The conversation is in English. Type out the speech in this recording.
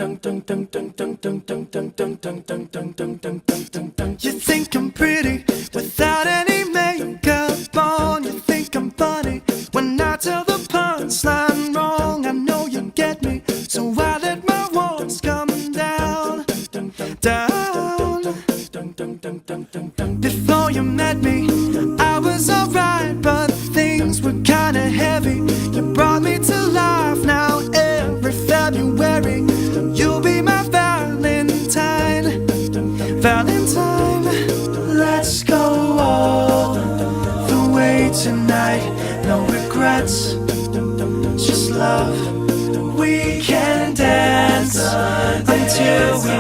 You think I'm pretty without any makeup on. You think I'm funny when I tell the punchline wrong. I know you get me, so I let my walls come down, down. Before you met me, I was alright, but things were kinda heavy. You brought me to life. Now every February you'll be my Valentine, Valentine. Let's go all the way tonight. No regrets, just love. We can dance until we